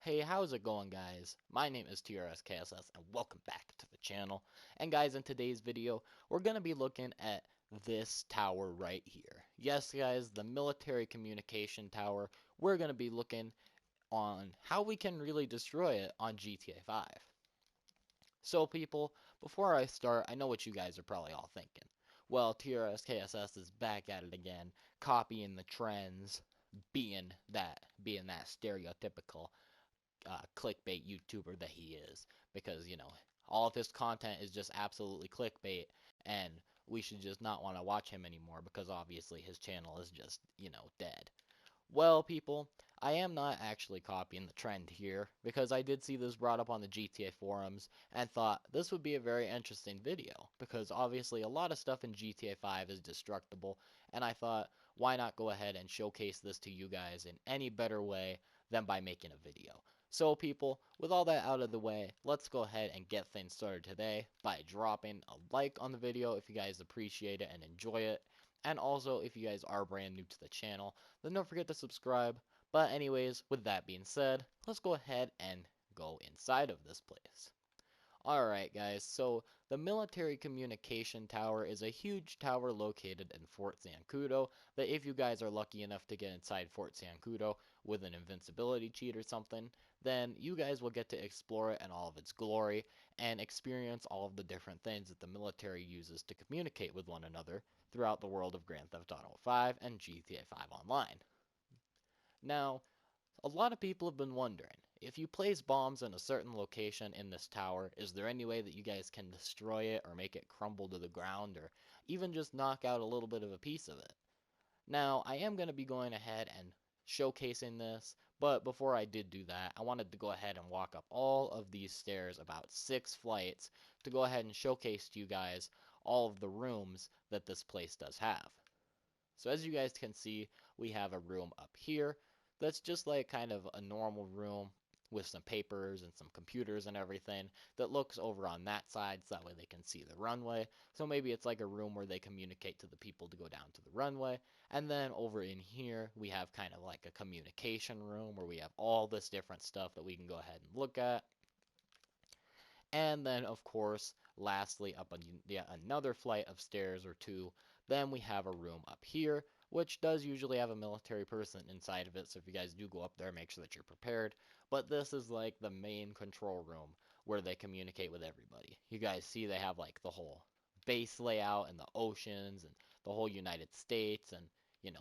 Hey, how's it going, guys? My name is TRSKSS, and welcome back to the channel. And guys, in today's video, we're going to be looking at this tower right here. Yes, guys, the military communication tower. We're going to be looking on how we can really destroy it on GTA 5. So, people, before I start, I know what you guys are probably all thinking. Well, TRSKSS is back at it again, copying the trends, being that stereotypical clickbait YouTuber that he is, because all of his content is just absolutely clickbait, and we should just not want to watch him anymore because obviously his channel is just dead. Well, people, I am not actually copying the trend here because I did see this brought up on the GTA forums and thought this would be a very interesting video because obviously a lot of stuff in GTA 5 is destructible, and I thought why not go ahead and showcase this to you guys in any better way than by making a video. So, people, with all that out of the way, let's go ahead and get things started today by dropping a like on the video if you guys appreciate it and enjoy it. And also, if you guys are brand new to the channel, then don't forget to subscribe. But anyways, with that being said, let's go ahead and go inside of this place. Alright guys, so the military communication tower is a huge tower located in Fort Zancudo that if you guys are lucky enough to get inside Fort Zancudo with an invincibility cheat or something, then you guys will get to explore it in all of its glory and experience all of the different things that the military uses to communicate with one another throughout the world of Grand Theft Auto 5 and GTA 5 Online. Now, a lot of people have been wondering, if you place bombs in a certain location in this tower, is there any way that you guys can destroy it or make it crumble to the ground or even just knock out a little bit of a piece of it? Now, I am going to be going ahead and showcasing this, but before I did do that, I wanted to go ahead and walk up all of these stairs, about 6 flights, to go ahead and showcase to you guys all of the rooms that this place does have. So as you guys can see, we have a room up here that's just like kind of a normal room with some papers and some computers and everything that looks over on that side so that way they can see the runway. So maybe it's like a room where they communicate to the people to go down to the runway. And then over in here, we have kind of like a communication room where we have all this different stuff that we can go ahead and look at. And then, of course, lastly, up on yet another flight of stairs or two, then we have a room up here, which does usually have a military person inside of it. So if you guys do go up there, make sure that you're prepared. But this is like the main control room where they communicate with everybody. You guys see they have like the whole base layout and the oceans and the whole United States and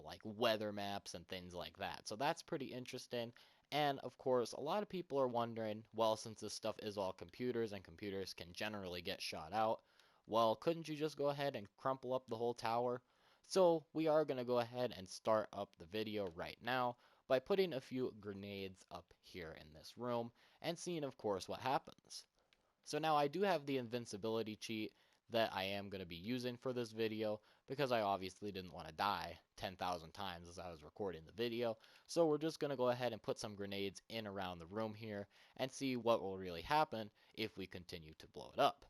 like weather maps and things like that. So that's pretty interesting. And of course, a lot of people are wondering, well, since this stuff is all computers and computers can generally get shot out, well, couldn't you just go ahead and crumple up the whole tower? So we are going to go ahead and start up the video right now by putting a few grenades up here in this room and seeing, of course, what happens. So now I do have the invincibility cheat that I am going to be using for this video because I obviously didn't want to die 10,000 times as I was recording the video. So we're just going to go ahead and put some grenades in around the room here and see what will really happen if we continue to blow it up.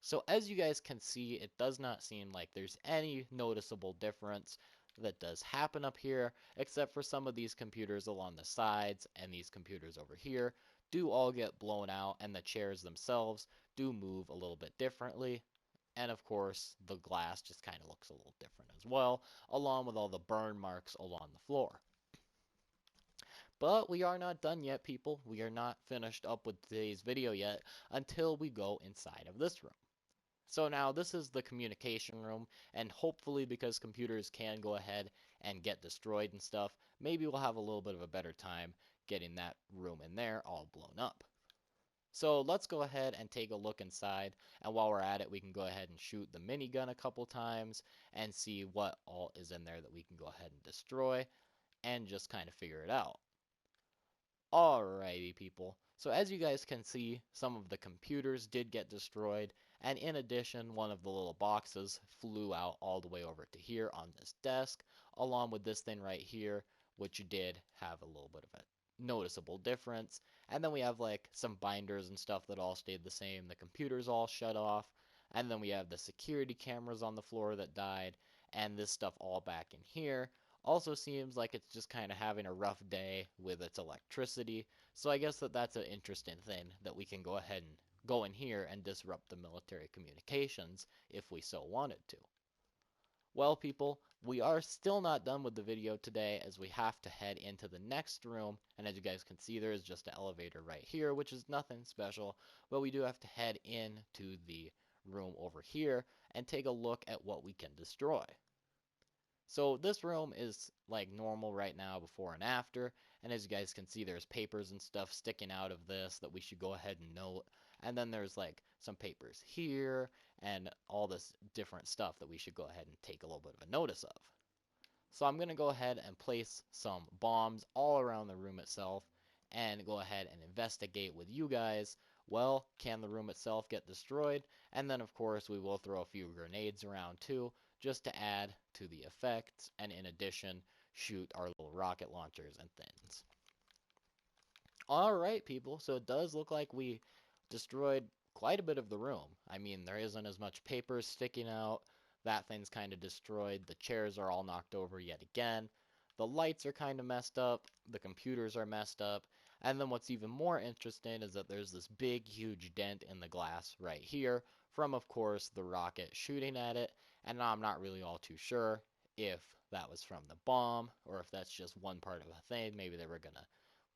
So as you guys can see, it does not seem like there's any noticeable difference that does happen up here, except for some of these computers along the sides and these computers over here do all get blown out, and the chairs themselves do move a little bit differently. And of course, the glass just kind of looks a little different as well, along with all the burn marks along the floor. But we are not done yet, people. We are not finished up with today's video yet until we go inside of this room. So now this is the communication room, and hopefully because computers can go ahead and get destroyed and stuff, maybe we'll have a little bit of a better time getting that room in there all blown up. So let's go ahead and take a look inside, and while we're at it, we can go ahead and shoot the minigun a couple times and see what all is in there that we can go ahead and destroy and just kind of figure it out. Alrighty, people. So as you guys can see, some of the computers did get destroyed, and in addition, one of the little boxes flew out all the way over to here on this desk, along with this thing right here, which did have a little bit of a noticeable difference. And then we have like some binders and stuff that all stayed the same. The computers all shut off, and then we have the security cameras on the floor that died, and this stuff all back in here, Also seems like it's just kind of having a rough day with its electricity, so I guess that's an interesting thing that we can go ahead and go in here and disrupt the military communications if we so wanted to. Well, people, we are still not done with the video today as we have to head into the next room, and as you guys can see, there is just an elevator right here, which is nothing special, but we do have to head into the room over here and take a look at what we can destroy. So this room is like normal right now before and after, and as you guys can see, there's papers and stuff sticking out of this that we should go ahead and note, and then there's like some papers here and all this different stuff that we should go ahead and take a little bit of a notice of. So I'm going to go ahead and place some bombs all around the room itself and go ahead and investigate with you guys. Well, can the room itself get destroyed? And then of course we will throw a few grenades around too, just to add to the effects, and in addition shoot our little rocket launchers and things. Alright people, so it does look like we destroyed quite a bit of the room. I mean, there isn't as much paper sticking out. That thing's kind of destroyed. The chairs are all knocked over yet again. The lights are kind of messed up. The computers are messed up. And then what's even more interesting is that there's this big, huge dent in the glass right here from, of course, the rocket shooting at it. And I'm not really all too sure if that was from the bomb or if that's just one part of a thing. Maybe they were going to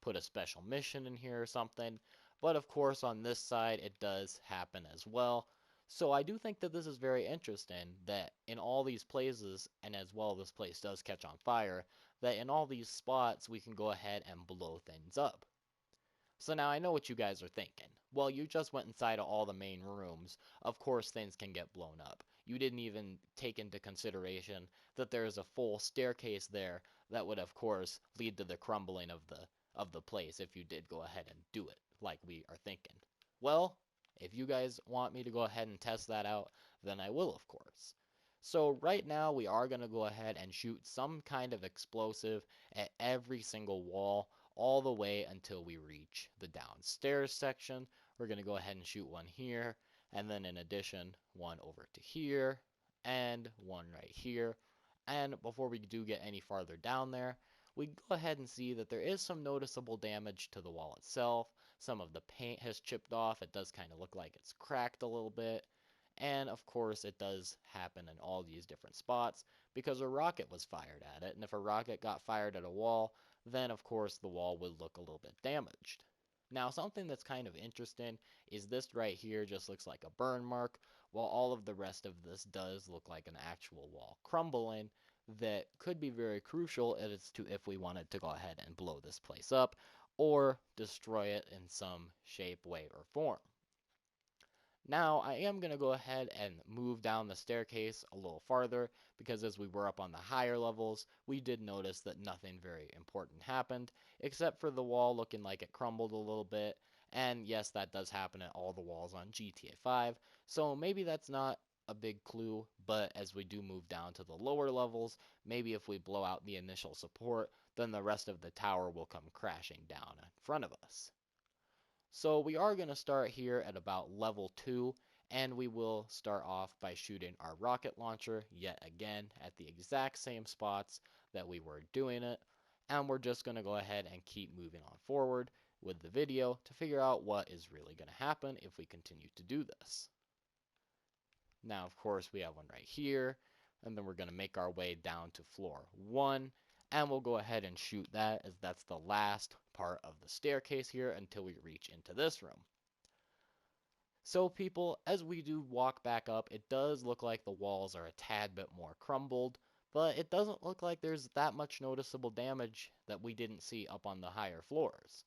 put a special mission in here or something. But of course, on this side, it does happen as well. So I do think that this is very interesting that in all these places, and as well this place does catch on fire, that in all these spots we can go ahead and blow things up. So now I know what you guys are thinking. Well, you just went inside of all the main rooms. Of course things can get blown up. You didn't even take into consideration that there is a full staircase there that would of course lead to the crumbling of the place if you did go ahead and do it like we are thinking. Well, if you guys want me to go ahead and test that out, then I will of course. So right now we are going to go ahead and shoot some kind of explosive at every single wall all the way until we reach the downstairs section. We're going to go ahead and shoot one here, and then in addition, one over to here, and one right here. And before we do get any farther down there, we go ahead and see that there is some noticeable damage to the wall itself. Some of the paint has chipped off. It does kind of look like it's cracked a little bit. And of course, it does happen in all these different spots because a rocket was fired at it. And if a rocket got fired at a wall, then of course the wall would look a little bit damaged. Now, something that's kind of interesting is this right here just looks like a burn mark, while all of the rest of this does look like an actual wall crumbling that could be very crucial if we wanted to go ahead and blow this place up or destroy it in some shape, way, or form. Now, I am going to go ahead and move down the staircase a little farther because as we were up on the higher levels, we did notice that nothing very important happened, except for the wall looking like it crumbled a little bit. And yes, that does happen at all the walls on GTA 5, so maybe that's not a big clue, but as we do move down to the lower levels, maybe if we blow out the initial support, then the rest of the tower will come crashing down in front of us. So we are going to start here at about level 2, and we will start off by shooting our rocket launcher yet again at the exact same spots that we were doing it. And we're just going to go ahead and keep moving on forward with the video to figure out what is really going to happen if we continue to do this. Now, of course, we have one right here, and then we're going to make our way down to floor 1, and we'll go ahead and shoot that as that's the last part of the staircase here until we reach into this room. So people, as we do walk back up, it does look like the walls are a tad bit more crumbled, but it doesn't look like there's that much noticeable damage that we didn't see up on the higher floors.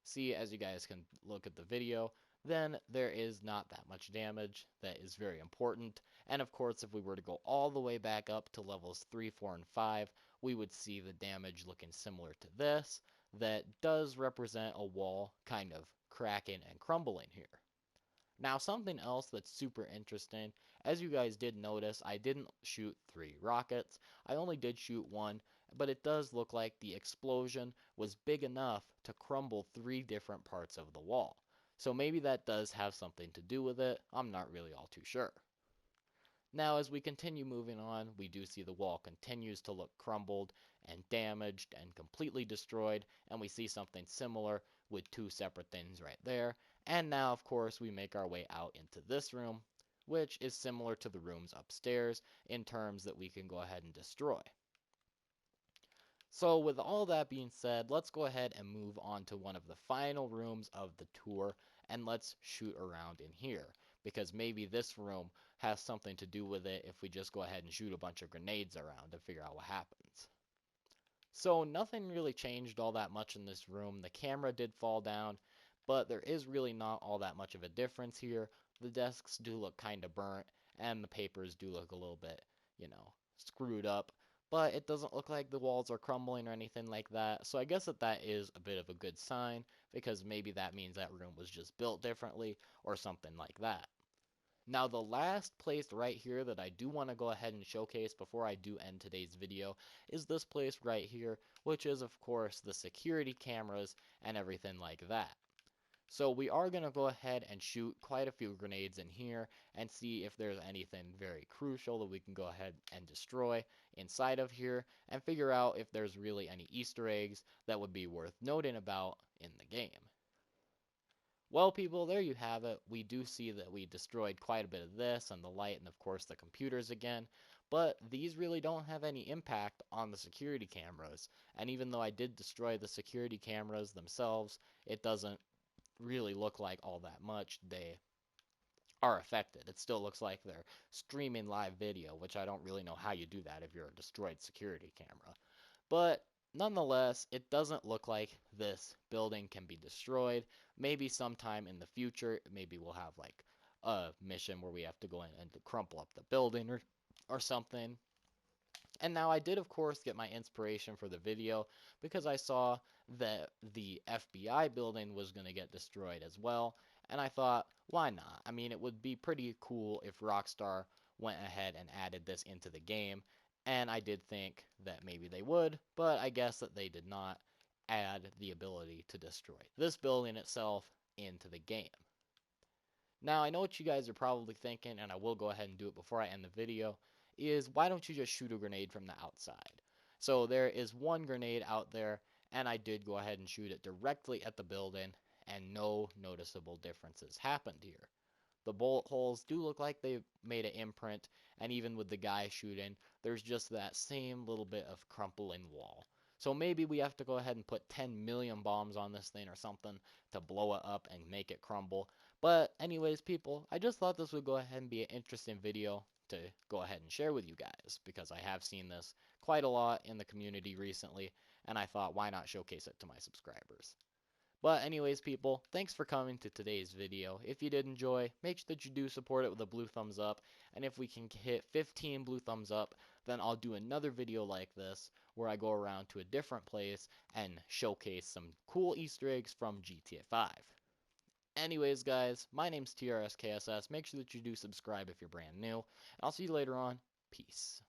See, as you guys can look at the video, then there is not that much damage that is very important. And of course, if we were to go all the way back up to levels 3, 4, and 5, we would see the damage looking similar to this that does represent a wall kind of cracking and crumbling here. Now, something else that's super interesting, as you guys did notice, I didn't shoot 3 rockets. I only did shoot 1, but it does look like the explosion was big enough to crumble 3 different parts of the wall. So maybe that does have something to do with it. I'm not really all too sure. Now, as we continue moving on, we do see the wall continues to look crumbled and damaged and completely destroyed, and we see something similar with two separate things right there. And now, of course, we make our way out into this room, which is similar to the rooms upstairs in terms that we can go ahead and destroy. So with all that being said, let's go ahead and move on to one of the final rooms of the tour, and let's shoot around in here, because maybe this room has something to do with it if we just go ahead and shoot a bunch of grenades around to figure out what happens. So nothing really changed all that much in this room. The camera did fall down, but there is really not all that much of a difference here. The desks do look kind of burnt, and the papers do look a little bit, screwed up. But it doesn't look like the walls are crumbling or anything like that. So I guess that is a bit of a good sign, because maybe that means that room was just built differently or something like that. Now, the last place right here that I do want to go ahead and showcase before I do end today's video is this place right here, which is, of course, the security cameras and everything like that. So we are going to go ahead and shoot quite a few grenades in here and see if there's anything very crucial that we can go ahead and destroy inside of here, and figure out if there's really any Easter eggs that would be worth noting about in the game. Well, people, there you have it. We do see that we destroyed quite a bit of this and the light and, of course, the computers again. But these really don't have any impact on the security cameras. And even though I did destroy the security cameras themselves, it doesn't really look like all that much they are affected. It still looks like they're streaming live video, which I don't really know how you do that if you're a destroyed security camera. But nonetheless, it doesn't look like this building can be destroyed. Maybe sometime in the future, maybe we'll have like a mission where we have to go in and crumple up the building or something. And now I did, of course, get my inspiration for the video because I saw that the FBI building was going to get destroyed as well. And I thought, why not? I mean, it would be pretty cool if Rockstar went ahead and added this into the game. And I did think that maybe they would, but I guess that they did not add the ability to destroy this building itself into the game. Now, I know what you guys are probably thinking, and I will go ahead and do it before I end the video, is why don't you just shoot a grenade from the outside? So there is one grenade out there, and I did go ahead and shoot it directly at the building, and no noticeable differences happened here. The bullet holes do look like they made an imprint, and even with the guy shooting, there's just that same little bit of crumpling wall. So maybe we have to go ahead and put 10 million bombs on this thing or something to blow it up and make it crumble. But anyways, people, I just thought this would go ahead and be an interesting video to go ahead and share with you guys, because I have seen this quite a lot in the community recently, and I thought, why not showcase it to my subscribers? But anyways, people, thanks for coming to today's video. If you did enjoy, make sure that you do support it with a blue thumbs up. And if we can hit 15 blue thumbs up, then I'll do another video like this where I go around to a different place and showcase some cool Easter eggs from GTA 5. Anyways, guys, my name's TRSKSS. Make sure that you do subscribe if you're brand new. And I'll see you later on. Peace.